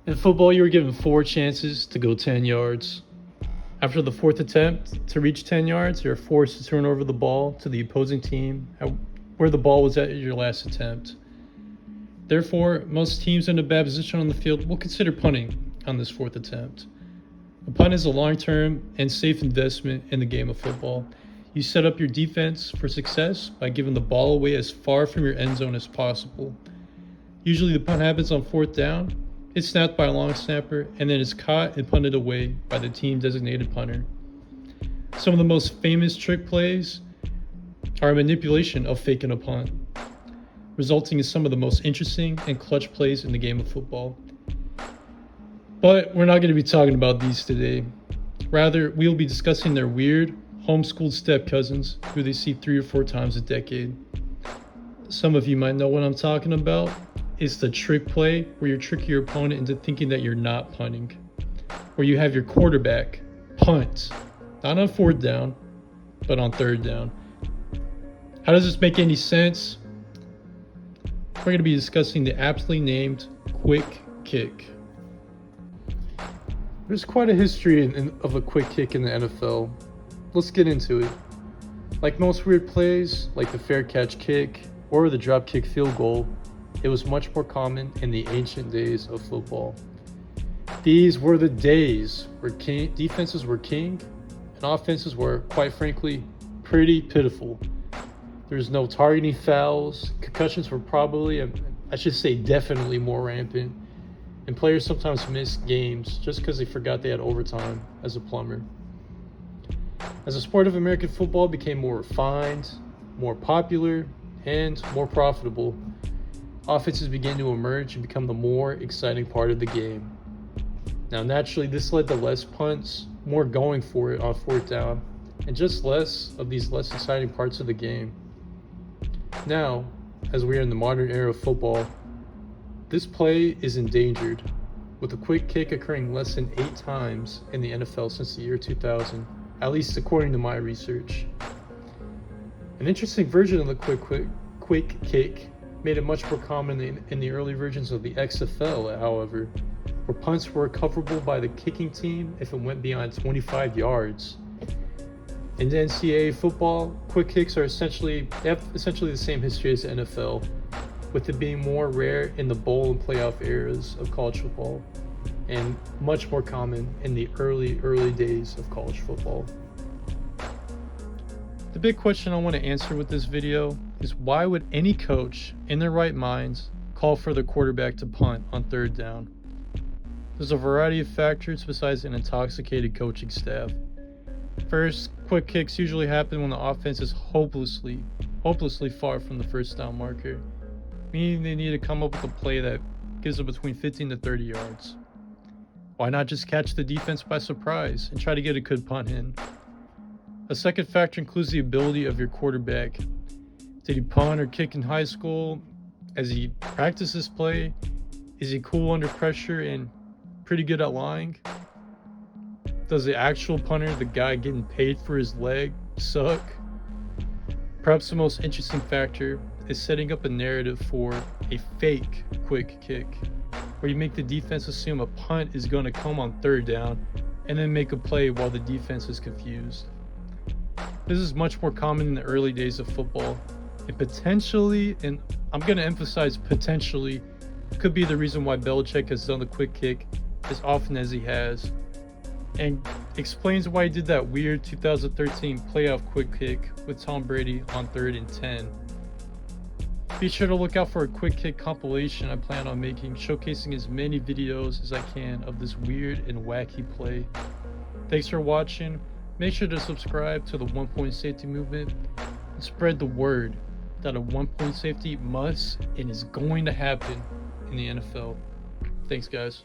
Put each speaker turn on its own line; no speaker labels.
In football, you were given 4 chances to go 10 yards. After the fourth attempt to reach 10 yards, you're forced to turn over the ball to the opposing team where the ball was at your last attempt. Therefore, most teams in a bad position on the field will consider punting on this fourth attempt. A punt is a long-term and safe investment in the game of football. You set up your defense for success by giving the ball away as far from your end zone as possible. Usually the punt happens on fourth down. It's snapped by a long snapper and then is caught and punted away by the team designated punter. Some of the most famous trick plays are a manipulation of faking a punt, resulting in some of the most interesting and clutch plays in the game of football. But we're not going to be talking about these today. Rather, we will be discussing their weird, homeschooled step cousins who they see 3 or 4 times a decade. Some of you might know what I'm talking about. It's the trick play where you trick your opponent into thinking that you're not punting. Where you have your quarterback punt, not on fourth down, but on third down. How does this make any sense? We're going to be discussing the aptly named quick kick. There's quite a history of a quick kick in the NFL. Let's get into it. Like most weird plays, like the fair catch kick or the drop kick field goal, it was much more common in the ancient days of football. These were the days where defenses were king and offenses were, quite frankly, pretty pitiful. There's no targeting fouls, concussions were probably, I should say definitely more rampant, and players sometimes missed games just because they forgot they had overtime as a plumber. As the sport of American football became more refined, more popular, and more profitable, offenses began to emerge and become the more exciting part of the game. Now, naturally, this led to less punts, more going for it on fourth down, and just less of these less exciting parts of the game. Now, as we are in the modern era of football, this play is endangered, with a quick kick occurring less than 8 times in the NFL since the year 2000, at least according to my research. An interesting version of the quick kick made it much more common in the early versions of the XFL, however, where punts were recoverable by the kicking team if it went beyond 25 yards. In the NCAA football, quick kicks have essentially the same history as the NFL, with it being more rare in the bowl and playoff eras of college football, and much more common in the early days of college football. The big question I want to answer with this video is why would any coach in their right minds call for the quarterback to punt on third down? There's a variety of factors besides an intoxicated coaching staff. First, quick kicks usually happen when the offense is hopelessly far from the first down marker, meaning they need to come up with a play that gives them between 15 to 30 yards. Why not just catch the defense by surprise and try to get a good punt in? A second factor includes the ability of your quarterback. Did he punt or kick in high school? As he practiced this play? Is he cool under pressure and pretty good at lying? Does the actual punter, the guy getting paid for his leg, suck? Perhaps the most interesting factor is setting up a narrative for a fake quick kick, where you make the defense assume a punt is going to come on third down and then make a play while the defense is confused. This is much more common in the early days of football, and potentially, and I'm going to emphasize potentially, could be the reason why Belichick has done the quick kick as often as he has, and explains why he did that weird 2013 playoff quick kick with Tom Brady on 3rd and 10. Be sure to look out for a quick kick compilation I plan on making, showcasing as many videos as I can of this weird and wacky play. Thanks for watching. Make sure to subscribe to the 1-point safety movement and spread the word that a 1-point safety must and is going to happen in the NFL. Thanks, guys.